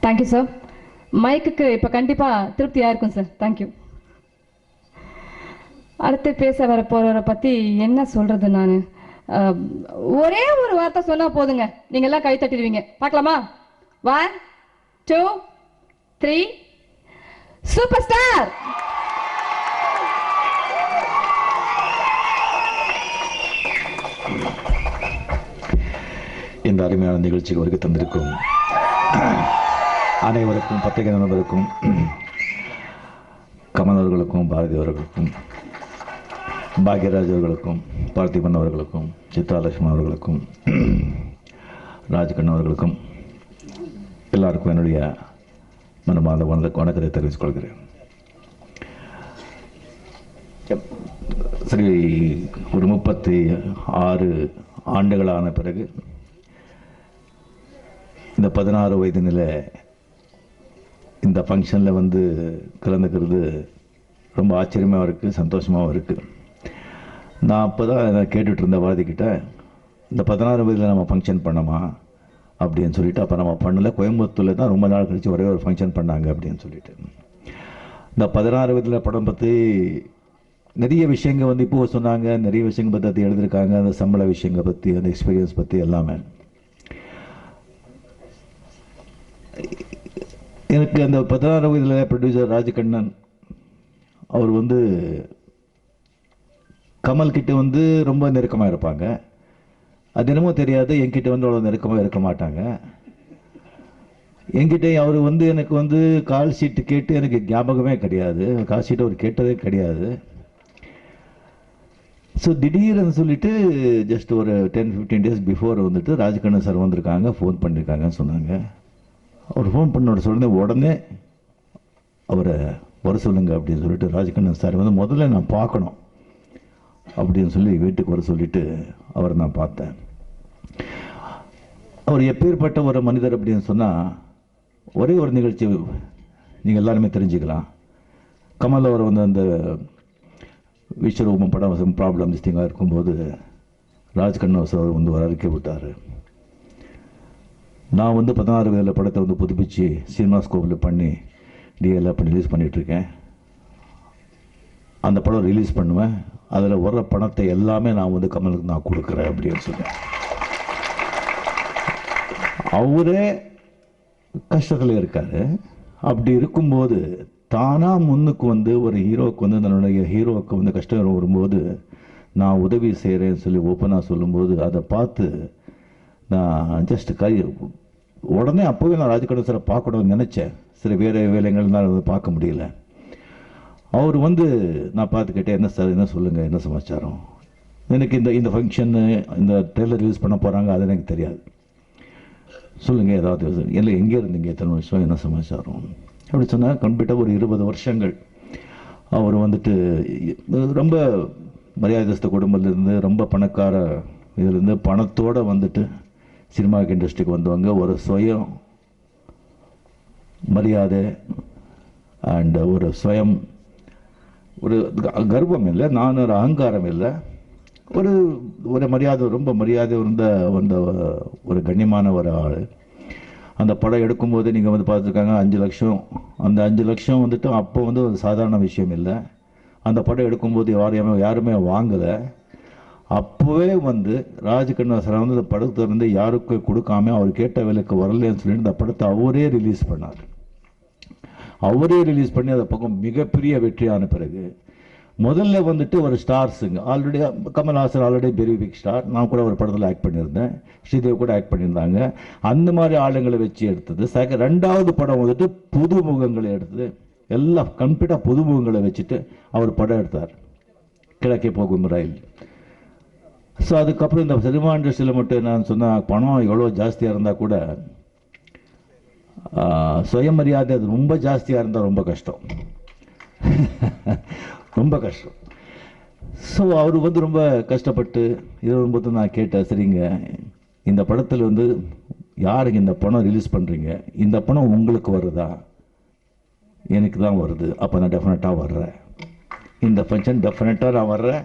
Thank you sir. மைக்குக்கு இப்போ கண்டிப்பாக திருப்தியாக இருக்கும் சார். தேங்க்யூ. அடுத்து பேச வர போகிறவரை பற்றி என்ன சொல்கிறது நான்? ஒரே ஒரு வார்த்தை சொன்னால் போதுங்க, நீங்கள்லாம் கை தட்டிடுவீங்க. பார்க்கலாமா? 1 2 3 சூப்பர் ஸ்டார். இந்த அருமையான நிகழ்ச்சிக்கு வருகை தந்திருக்கும் அனைவருக்கும், பத்திரிகை நண்பர்களுக்கும், கமல் அவர்களுக்கும், பாரதி அவர்களுக்கும், பாக்யராஜ் அவர்களுக்கும், பார்த்திபன் அவர்களுக்கும், சித்ராலட்சுமி அவர்களுக்கும், ராஜ்கண்ணன் அவர்களுக்கும் எல்லாருக்கும் என்னுடைய மனமார்ந்த வணக்கத்தை தெரிவித்துக் கொள்கிறேன். சரி, ஒரு 36 ஆண்டுகளான பிறகு இந்த 16 வயது நிலை இந்த ஃபங்க்ஷனில் வந்து கலந்துக்கிறது ரொம்ப ஆச்சரியமாகவும் இருக்குது, சந்தோஷமாகவும் இருக்குது. நான் அப்போ தான் கேட்டுட்டு இருந்த வாதிக்கிட்ட, இந்த 16 வயதில் நம்ம ஃபங்க்ஷன் பண்ணோமா அப்படின்னு சொல்லிட்டு, அப்போ நம்ம பண்ணலை. கோயம்புத்தூரில் தான் ரொம்ப நாள் கழித்து ஒரே ஒரு ஃபங்க்ஷன் பண்ணாங்க அப்படின்னு சொல்லிட்டு. இந்த 16 வயதில் படம் பற்றி நிறைய விஷயங்கள் வந்து இப்போது சொன்னாங்க, நிறைய விஷயங்கள் பற்றி எழுதியிருக்காங்க. அந்த சம்பள விஷயங்கள் பற்றி, அந்த எக்ஸ்பீரியன்ஸ் பற்றி எல்லாமே. எனக்கு அந்த 16 வயதில் ப்ரொடியூசர் ராஜ்கண்ணன் அவர் வந்து கமல்கிட்ட வந்து ரொம்ப நெருக்கமாக இருப்பாங்க. அது என்னமோ தெரியாது, என்கிட்ட வந்து அவ்வளோ நெருக்கமாக இருக்க மாட்டாங்க. என்கிட்ட அவர் வந்து எனக்கு வந்து கால் ஷீட்டு கேட்டு எனக்கு ஞாபகமே கிடையாது. கால் ஷீட் அவர் கேட்டதே கிடையாது. ஸோ திடீர்னு சொல்லிட்டு ஜஸ்ட் ஒரு 10-15 டேஸ் பிஃபோர் வந்துட்டு ராஜ்கண்ணன் சார் வந்திருக்காங்க, ஃபோன் பண்ணியிருக்காங்கன்னு சொன்னாங்க. அவர் ஃபோன் பண்ண உடனே அவரை வர சொல்லுங்க அப்படின்னு சொல்லிட்டு, ராஜ்கண்ணன் சார் வந்து முதல்ல நான் பார்க்கணும் அப்படின்னு சொல்லி வீட்டுக்கு வர சொல்லிட்டு அவரை நான் பார்த்தேன். அவர் எப்பேற்பட்ட ஒரு மனிதர் அப்படின்னு சொன்னால், ஒரே ஒரு நிகழ்ச்சி நீங்கள் எல்லாருமே தெரிஞ்சுக்கலாம். கமல் அவர் வந்து அந்த விஸ்வரூபம் படம் ப்ராப்ளம் திஸ்டிங்காக இருக்கும்போது ராஜ்கண்ணன் சார் வந்து ஒரு அறிக்கை விட்டார். நான் வந்து 16 வயதில் படத்தை வந்து புதுப்பிச்சு சினிமாஸ்கோப்பில் பண்ணி டிஎல்ஆர் பண்ணி ரிலீஸ் பண்ணிகிட்ருக்கேன். அந்த படம் ரிலீஸ் பண்ணுவேன், அதில் வர்ற பணத்தை எல்லாமே நான் வந்து கமலுக்கு நான் கொடுக்குறேன் அப்படின்னு சொன்னேன். அவரே கஷ்டத்தில் இருக்கார். அப்படி இருக்கும்போது தானாக முன்னுக்கு வந்து ஒரு ஹீரோவுக்கு வந்து தன்னுடைய ஹீரோவுக்கு வந்து கஷ்டம் வரும்போது நான் உதவி செய்கிறேன்னு சொல்லி ஓப்பனாக சொல்லும்போது அதை பார்த்து நான் ஜஸ்ட் உடனே அப்போவே நான் ராஜ்கண்ணன் சாரை பார்க்கணும்னு நினச்சேன். சரி, வேறு வேலைகள்னால் வந்து பார்க்க முடியல. அவர் வந்து நான் பார்த்துக்கிட்டேன், என்ன சார், என்ன சொல்லுங்கள், என்ன சமாச்சாரம், எனக்கு இந்த ஃபங்க்ஷன்னு இந்த ட்ரெய்லர் ரிலீஸ் பண்ண போகிறாங்க, அது எனக்கு தெரியாது, சொல்லுங்கள் ஏதாவது, இல்லை எங்கே இருந்தீங்க, எத்தனை வருஷம், என்ன சமாச்சாரம் அப்படி சொன்னால். கம்ப்ளீட்டாக ஒரு 20 வருஷங்கள் அவர் வந்துட்டு ரொம்ப மரியாதைஸ்த குடும்பத்திலேருந்து, ரொம்ப பணக்கார இதிலேருந்து, பணத்தோடு வந்துட்டு சினிமாவுக்கு இண்டஸ்ட்ரிக்கு வந்தவங்க. ஒரு சுயம் மரியாதை அண்ட் ஒரு சுயம் ஒரு கர்வம் இல்லை, நான் ஒரு அகங்காரம் இல்லை, ஒரு ஒரு மரியாதை, ரொம்ப மரியாதை இருந்த வந்த ஒரு கண்ணியமான ஒரு ஆள். அந்த படம் எடுக்கும்போது நீங்கள் வந்து பார்த்துருக்காங்க 5 லட்சம். அந்த 5 லட்சம் வந்துட்டு அப்போ வந்து ஒரு சாதாரண விஷயம் இல்லை. அந்த படம் எடுக்கும்போது யாருமே வாங்கலை. அப்போவே வந்து ராஜ்கண்ணன் சார் வந்து இந்த படத்தை வந்து யாருக்கும் கொடுக்காம அவர் கேட்ட வேலைக்கு வரலன்னு சொல்லிட்டு இந்த படத்தை அவரே ரிலீஸ் பண்ணார். அவரே ரிலீஸ் பண்ணி அந்த பக்கம் மிகப்பெரிய வெற்றியான பிறகு முதல்ல வந்துட்டு ஒரு ஸ்டார்ஸுங்க, ஆல்ரெடி கமல்ஹாசன் ஆல்ரெடி பெரிய பிக் ஸ்டார், நான் கூட ஒரு படத்தில் ஆக்ட் பண்ணியிருந்தேன், ஸ்ரீதேவ் கூட ஆக்ட் பண்ணியிருந்தாங்க. அந்த மாதிரி ஆளுங்களை வச்சு எடுத்தது. ரெண்டாவது படம் வந்துட்டு புதுமுகங்களை எடுத்தது, எல்லாம் கம்ப்ளீட்டாக புதுமுகங்களை வச்சுட்டு அவர் படம் எடுத்தார், கிழக்கே போகும் ரயில். ஸோ அதுக்கப்புறம் இந்த சினிமா இண்டஸ்ட்ரியில் மட்டும் என்னன்னு சொன்னால், பணம் எவ்வளோ ஜாஸ்தியாக இருந்தால் கூட சுயமரியாதை அது ரொம்ப ஜாஸ்தியாக இருந்தால் ரொம்ப கஷ்டம், ரொம்ப கஷ்டம். ஸோ அவர் வந்து ரொம்ப கஷ்டப்பட்டு இது நான் கேட்டேன், சரிங்க இந்த படத்தில் வந்து யாருக்கு இந்த படம் ரிலீஸ் பண்ணுறீங்க, இந்த படம் உங்களுக்கு வருதா, எனக்கு தான் வருது, அப்போ நான் டெஃபினட்டாக வர்றேன், இந்த ஃபங்க்ஷன் டெஃபினட்டாக நான் வர்றேன்,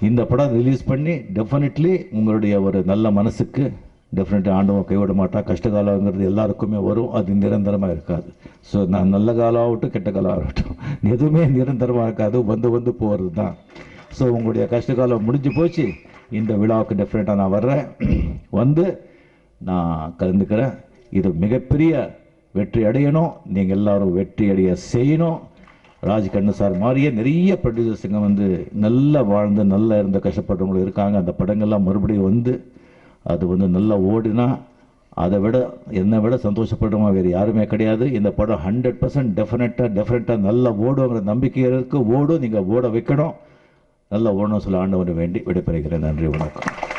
இந்த படம் ரிலீஸ் பண்ணி டெஃபினெட்லி உங்களுடைய ஒரு நல்ல மனசுக்கு டெஃபினட்டாக ஆண்டவன் கைவிட மாட்டான். கஷ்டகாலங்கிறது எல்லாருக்குமே வரும், அது நிரந்தரமாக இருக்காது. ஸோ நான் நல்ல காலம் ஆகட்டும் கெட்ட காலம் ஆகட்டும் எதுவுமே நிரந்தரமாக இருக்காது, வந்து வந்து போகிறது தான். ஸோ உங்களுடைய கஷ்டகாலம் முடிஞ்சு போச்சு. இந்த விழாவுக்கு டெஃபினட்டாக நான் வர்றேன், வந்து நான் கலந்துக்கிறேன். இது மிகப்பெரிய வெற்றி அடையணும், நீங்கள் எல்லாரும் வெற்றி அடைய செய்யணும். ராஜ்கண்ணு சார் மாதிரியே நிறைய ப்ரொடியூசர்ஸுங்க வந்து நல்லா வாழ்ந்து நல்லா இருந்த கஷ்டப்பட்டவங்களும் இருக்காங்க. அந்த படங்கள்லாம் மறுபடியும் வந்து அது வந்து நல்லா ஓடினா அதை விட என்னை விட சந்தோஷப்படுறவங்க வேறு யாருமே கிடையாது. இந்த படம் 100% டெஃபினட்டாக நல்லா ஓடுங்கிற நம்பிக்கை இருக்குது. ஓடும், நீங்கள் ஓட வைக்கணும், நல்லா ஓடணும் சொல்ல ஆண்டவனை வேண்டி விடைபெறுகிறேன். நன்றி, வணக்கம்.